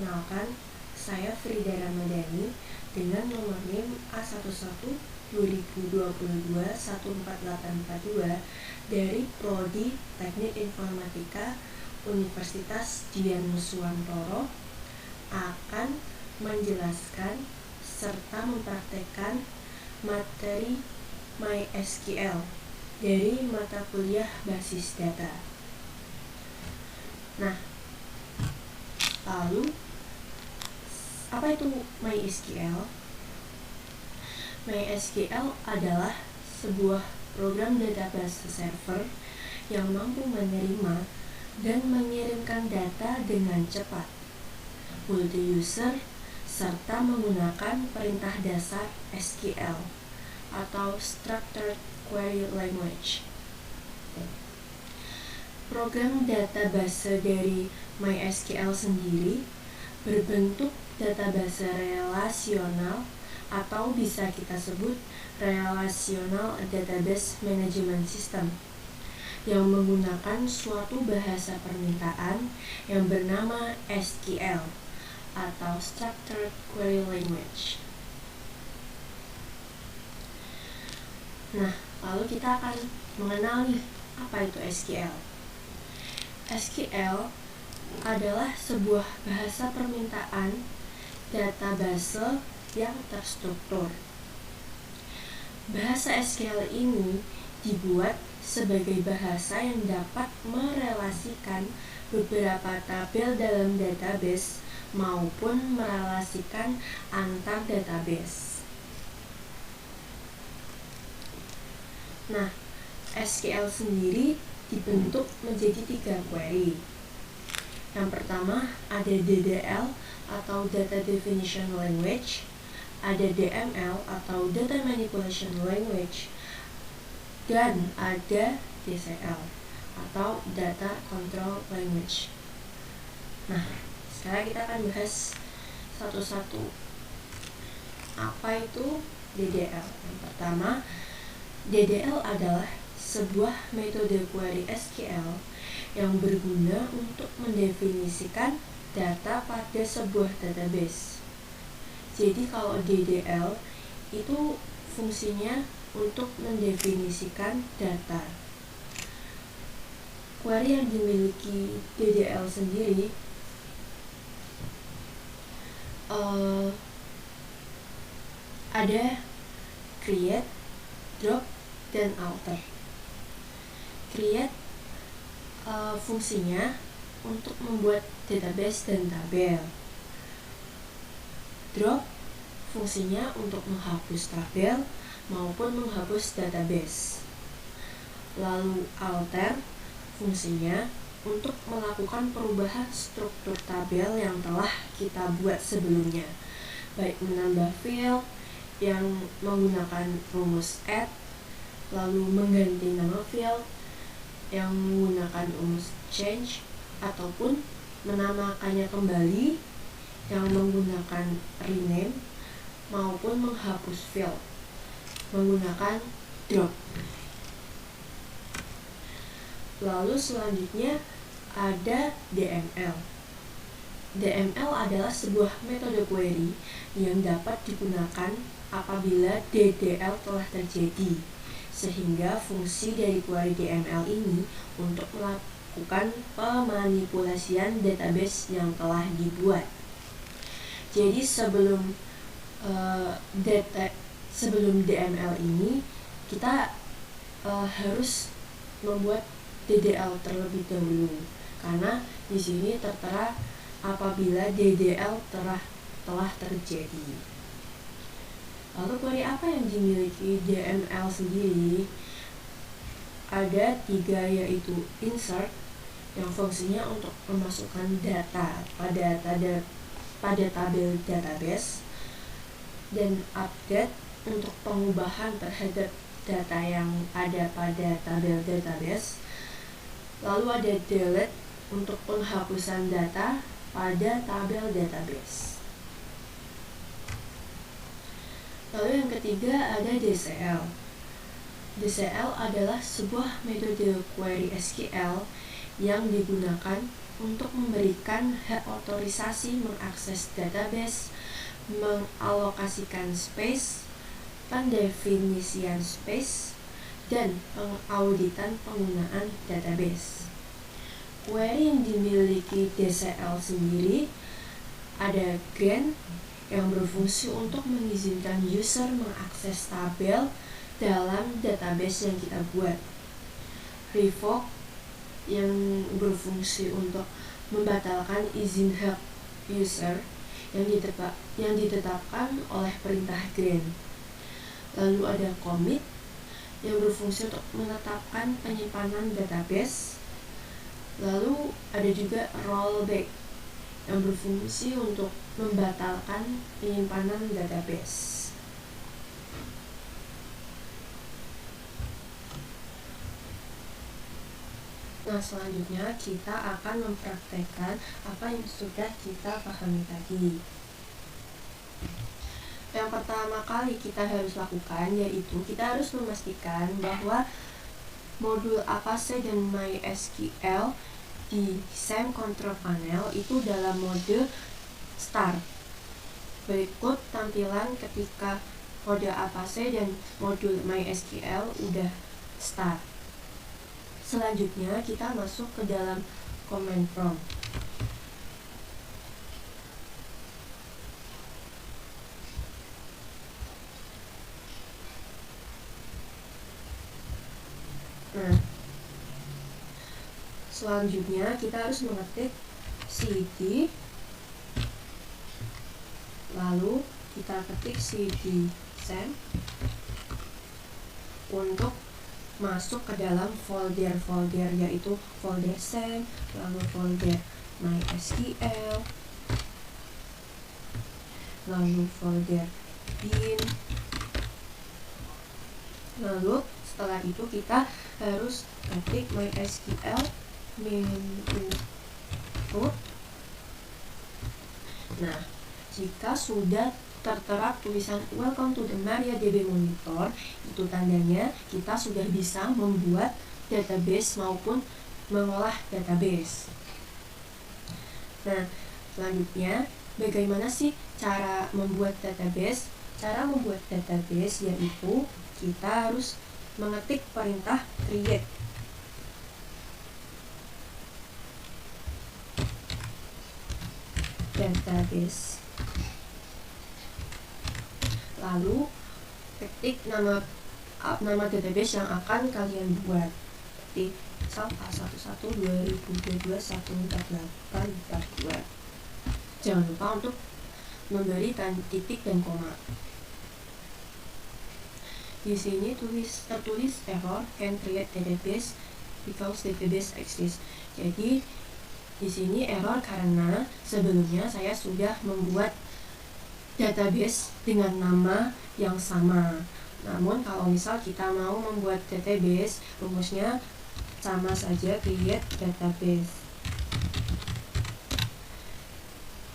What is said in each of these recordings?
Perkenalkan, saya Frida Ramadhani dengan nomor NIM A11-2022-14842 dari Prodi Teknik Informatika Universitas Dianuswantoro akan menjelaskan serta mempraktekkan materi MySQL dari mata kuliah basis data. Nah, lalu apa itu MySQL? MySQL adalah sebuah program database server yang mampu menerima dan mengirimkan data dengan cepat, multi-user, serta menggunakan perintah dasar SQL atau Structured Query Language. Program database dari MySQL sendiri berbentuk database relasional atau bisa kita sebut Relational Database Management System yang menggunakan suatu bahasa permintaan yang bernama SQL atau Structured Query Language. Nah, lalu kita akan mengenal nih apa itu SQL. SQL adalah sebuah bahasa permintaan database yang terstruktur. Bahasa SQL ini dibuat sebagai bahasa yang dapat merelasikan beberapa tabel dalam database maupun merelasikan antar database. Nah, SQL sendiri dibentuk menjadi 3 query. Yang pertama ada DDL atau Data Definition Language, ada DML atau Data Manipulation Language, dan ada DCL atau Data Control Language. Nah, sekarang kita akan bahas satu-satu. Apa itu DDL? Yang pertama, DDL adalah sebuah metode query SQL yang berguna untuk mendefinisikan data pada sebuah database. Jadi kalau DDL itu fungsinya untuk mendefinisikan data. Query yang dimiliki DDL sendiri ada create, drop, dan alter. Create fungsinya untuk membuat database dan tabel. Drop fungsinya untuk menghapus tabel maupun menghapus database. Lalu alter fungsinya untuk melakukan perubahan struktur tabel yang telah kita buat sebelumnya, baik menambah field yang menggunakan rumus add, lalu mengganti nama field yang menggunakan rumus change, ataupun menamakannya kembali yang menggunakan rename, maupun menghapus field menggunakan drop. Lalu selanjutnya ada DML. DML adalah sebuah metode query yang dapat digunakan apabila DDL telah terjadi, sehingga fungsi dari query DML ini untuk melakukan pemanipulasian database yang telah dibuat. Jadi sebelum DML ini kita harus membuat DDL terlebih dahulu, karena di sini tertera apabila DDL telah terjadi. Lalu query apa yang dimiliki DML sendiri? Ada 3, yaitu insert yang fungsinya untuk memasukkan data pada tabel database, dan update untuk pengubahan terhadap data yang ada pada tabel database. Lalu ada delete untuk penghapusan data pada tabel database. Lalu yang ketiga ada DCL. DCL adalah sebuah metode query SQL yang digunakan untuk memberikan hak otorisasi mengakses database, mengalokasikan space, pendefinisian space, dan pengauditan penggunaan database. Query yang dimiliki DCL sendiri ada grant yang berfungsi untuk mengizinkan user mengakses tabel dalam database yang kita buat. Revoke yang berfungsi untuk membatalkan izin hak user yang ditetapkan oleh perintah grant. Lalu ada commit yang berfungsi untuk menetapkan penyimpanan database. Lalu ada juga rollback yang berfungsi untuk membatalkan penyimpanan database. Nah, selanjutnya kita akan mempraktekkan apa yang sudah kita pahami tadi. Yang pertama kali kita harus lakukan yaitu kita harus memastikan bahwa modul Avast dan MySQL di SAM Control Panel itu dalam mode Start. Berikut tampilan ketika mode Avast dan modul MySQL udah Start. Selanjutnya kita masuk ke dalam command prompt. Nah, selanjutnya kita harus mengetik cd, lalu kita ketik cd SAM untuk masuk ke dalam folder-folder, yaitu folder SAM, lalu folder MySQL, lalu folder bin. Lalu setelah itu kita harus ketik MySQL menu root. Nah, jika sudah tertera tulisan Welcome to the MariaDB Monitor, itu tandanya kita sudah bisa membuat database maupun mengolah database. Nah, selanjutnya bagaimana sih cara membuat database? Cara membuat database yaitu kita harus mengetik perintah create. Database. Lalu ketik nama database yang akan kalian buat. Ketik A112022148842. Jangan lupa untuk memberi titik dan koma. Di sini tertulis error can create database because database exists. Jadi di sini error karena sebelumnya saya sudah membuat database dengan nama yang sama. Namun kalau misal kita mau membuat database, rumusnya sama saja, create database.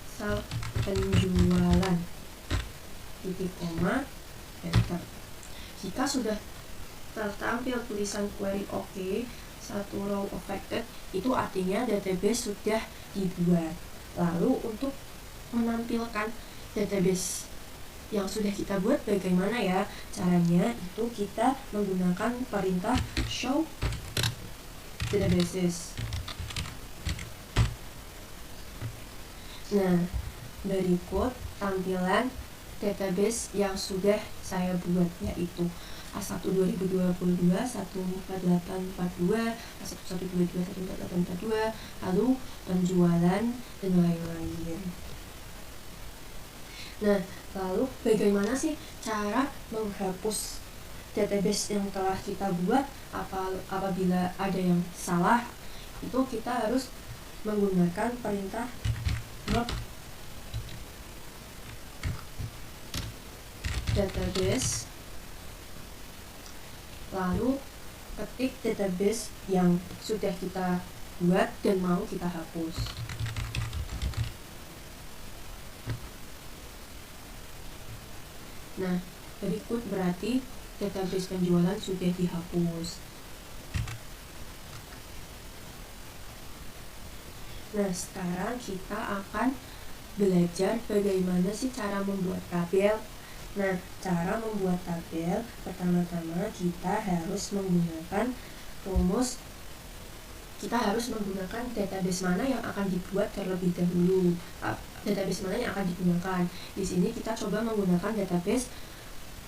Misal penjualan, titik koma, enter. Jika sudah tertampil tulisan query OK, satu row affected, itu artinya database sudah dibuat. Lalu untuk menampilkan database yang sudah kita buat bagaimana ya caranya? Itu kita menggunakan perintah show databases. Nah, berikut tampilan database yang sudah saya buat, yaitu A1 2022 14842, A1122 14842, lalu penjualan dan lain-lain. Nah, lalu bagaimana sih cara menghapus database yang telah kita buat apabila ada yang salah? Itu kita harus menggunakan perintah drop database, lalu ketik database yang sudah kita buat dan mau kita hapus. Nah, berikut berarti database penjualan sudah dihapus. Nah, sekarang kita akan belajar bagaimana sih cara membuat tabel. Nah, cara membuat tabel, pertama-tama kita harus menggunakan rumus. Kita harus menggunakan database mana yang akan dibuat terlebih dahulu. Database mana yang akan digunakan. Di sini kita coba menggunakan database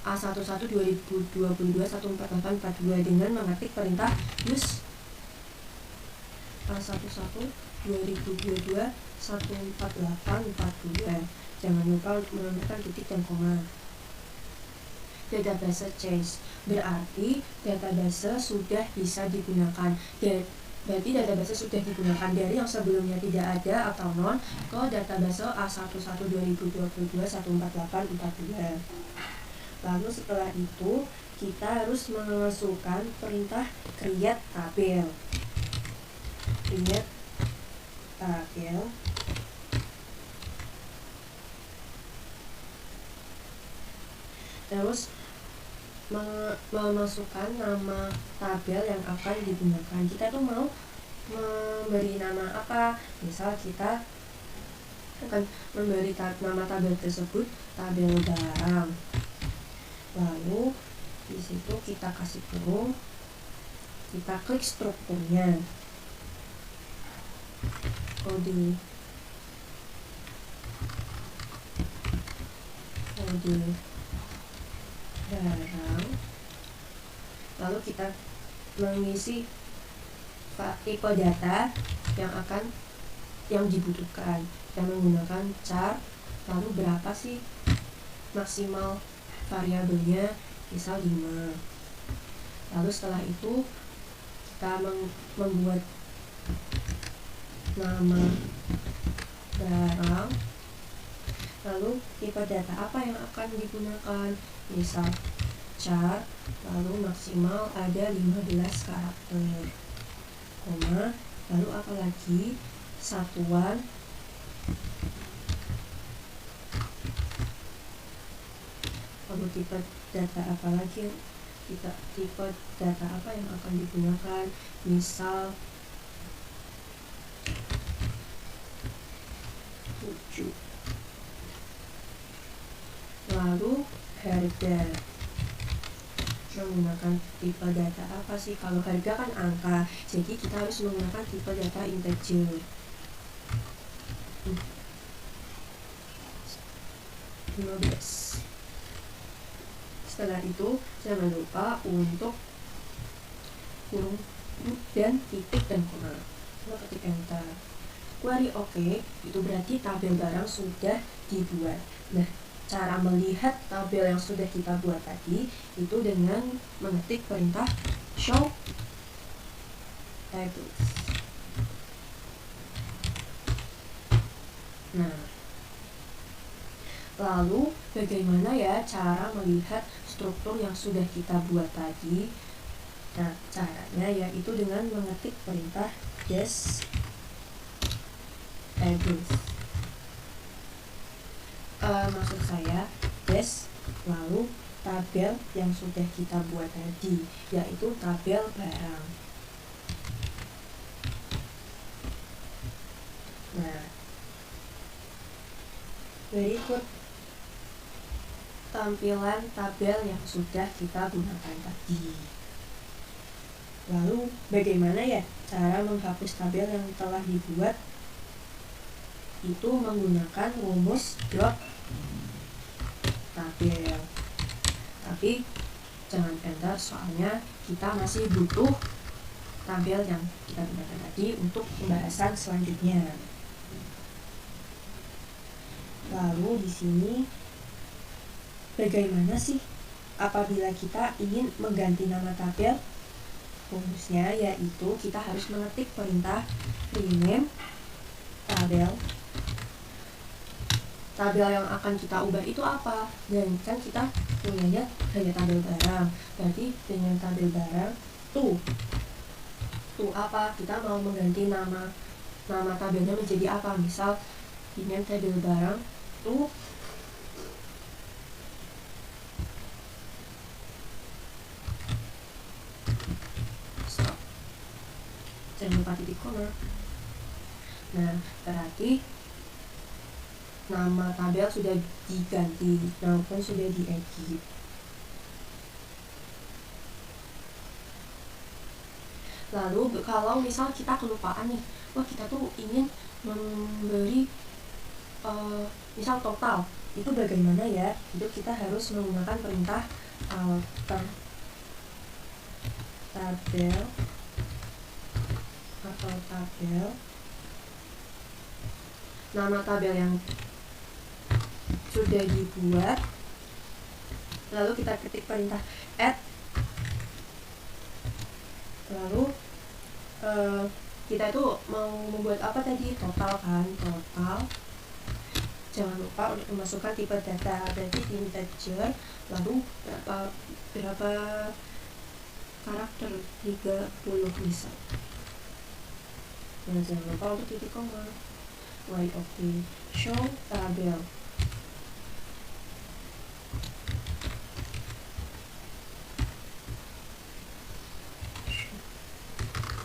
A11-2022-14842 dengan mengetik perintah use A11-2022-14842. Jangan lupa untuk menambahkan titik dan koma. Database change berarti database sudah bisa digunakan. Berarti database sudah digunakan dari yang sebelumnya tidak ada atau non ke database A11-2022-14842. Lalu setelah itu kita harus memasukkan perintah create tabel. Create tabel. Terus memasukkan nama tabel yang akan digunakan. Kita tuh mau memberi nama apa? Misal kita akan memberi nama tabel tersebut tabel barang. Lalu di situ kita kasih kurung, kita klik strukturnya, kode barang. Lalu kita mengisi tipe data yang dibutuhkan. Kita menggunakan char. Lalu berapa sih maksimal variabelnya, misal 5. Lalu setelah itu kita membuat nama barang. Lalu tipe data apa yang akan digunakan, misal char, lalu maksimal ada 15 karakter, koma, lalu apa lagi, satuan, lalu tipe data apa lagi, tipe data apa yang akan digunakan, misal 7. Lalu harga, menggunakan tipe data apa sih? Kalau harga kan angka, jadi kita harus menggunakan tipe data integer. 15. Setelah itu jangan lupa untuk kurung dan titik dan koma. Lalu ketik enter. Query oke, itu berarti tabel barang sudah dibuat. Nah, cara melihat tabel yang sudah kita buat tadi itu dengan mengetik perintah show tables. Nah, lalu bagaimana ya cara melihat struktur yang sudah kita buat tadi? Nah, caranya yaitu dengan mengetik perintah dash tables. Maksud saya dash lalu tabel yang sudah kita buat tadi, yaitu tabel barang. Nah, berikut tampilan tabel yang sudah kita gunakan tadi. Lalu bagaimana ya cara menghapus tabel yang telah dibuat? Itu menggunakan rumus dot tabel. Tapi jangan enter, soalnya kita masih butuh tabel yang kita gunakan tadi untuk pembahasan selanjutnya. Lalu di sini bagaimana sih apabila kita ingin mengganti nama tabel? Rumusnya yaitu kita harus mengetik perintah rename tabel. Tabel yang akan kita ubah itu apa? Dan kan kita punyanya hanya tabel barang. Berarti dengan tabel barang tuh apa? Kita mau mengganti nama tabelnya menjadi apa? Misal dengan tabel barang tuh jangan lupa titik koma. Nah, berarti nama tabel sudah diganti maupun sudah diedit. Lalu kalau misal kita kelupaan nih, wah kita tuh ingin memberi misal total, itu bagaimana ya? Itu kita harus menggunakan perintah alter tabel atau tabel. Nama tabel yang sudah dibuat, lalu kita ketik perintah add, lalu kita itu mau membuat apa tadi? Total kan, total. Jangan lupa untuk memasukkan tipe data, berarti integer, lalu berapa karakter, 30 misal. Nah, jangan lupa untuk titik koma. Oke. Show tabel.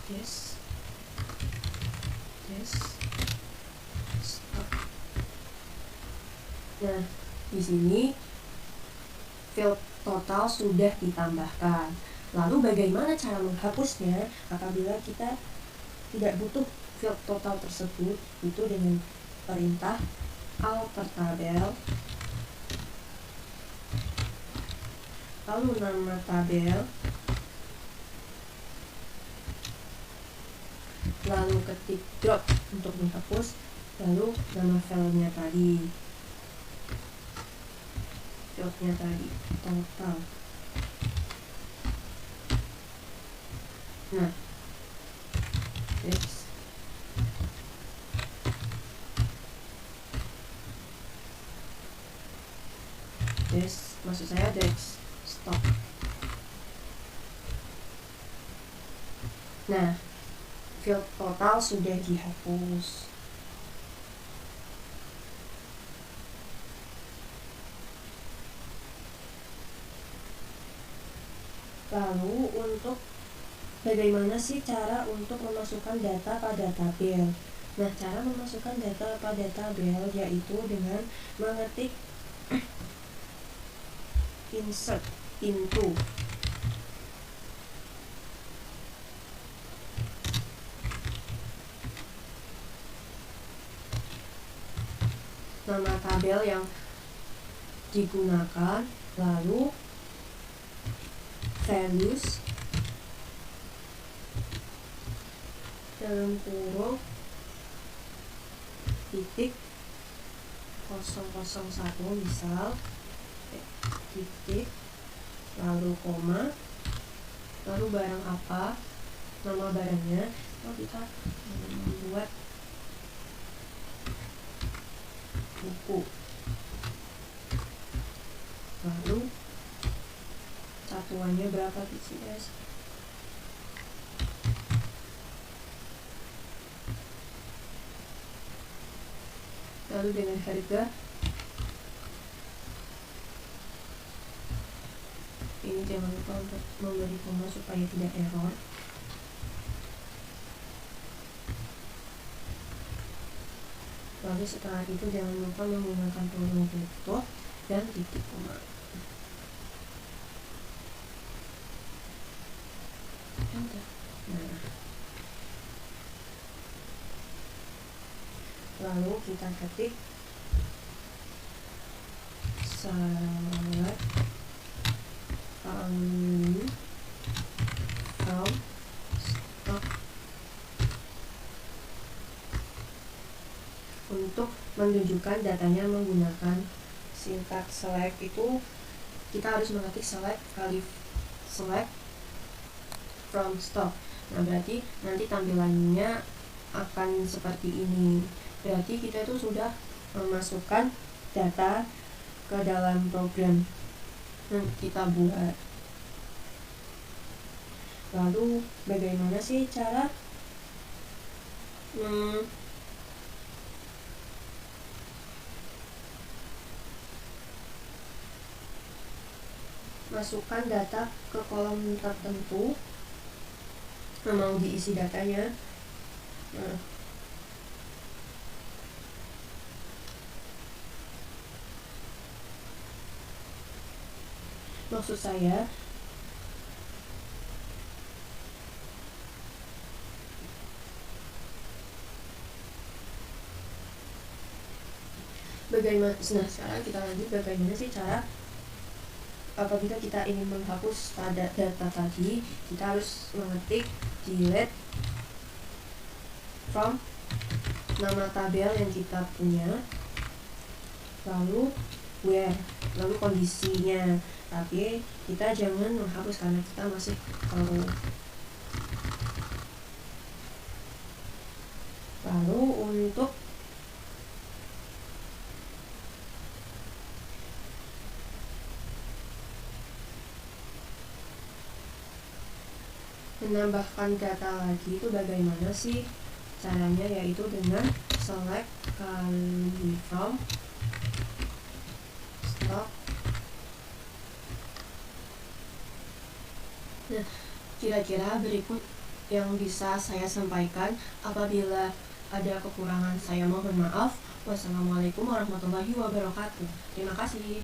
Yes. Stop. Nah, di sini field total sudah ditambahkan. Lalu bagaimana cara menghapusnya apabila kita tidak butuh field total tersebut? Itu dengan perintah alter tabel, lalu nama tabel, lalu ketik drop untuk menghapus, lalu nama filenya tadi, fieldnya tadi total. Nah, next. Maksud saya dex stop. Nah, field total sudah dihapus. Lalu untuk bagaimana sih cara untuk memasukkan data pada tabel? Nah, cara memasukkan data pada tabel yaitu dengan mengetik insert into. Nama tabel yang digunakan, lalu values dalam kurung titik 001 misal, titik, lalu koma, lalu barang apa, nama barangnya. Kalau kita membuat buku, lalu satuannya berapa PCS, lalu dengan harga. Ini jangan lupa untuk memberi koma supaya tidak error. Lalu setelah itu jangan lupa menggunakan kurung tutup dan titik koma. Nah, lalu kita ketik select from stock. Untuk menunjukkan datanya menggunakan sintaks select itu kita harus mengetik select kali select from stock. Nah, berarti nanti tampilannya akan seperti ini. Berarti kita itu sudah memasukkan data ke dalam program yang kita buat. Lalu bagaimana sih cara masukkan data ke kolom tertentu yang mau diisi datanya? Nah, Maksud saya, bagaimana? Nah, sekarang kita lanjut bagaimana sih cara apabila kita ingin menghapus data tadi. Kita harus mengetik delete from nama tabel yang kita punya, lalu where, lalu kondisinya. Tapi kita jangan menghapus karena kita masih tahu. Lalu untuk menambahkan data lagi itu bagaimana sih caranya, yaitu dengan select kali from stock. Nah, kira-kira berikut yang bisa saya sampaikan. Apabila ada kekurangan saya mohon maaf. Wassalamualaikum warahmatullahi wabarakatuh. Terima kasih.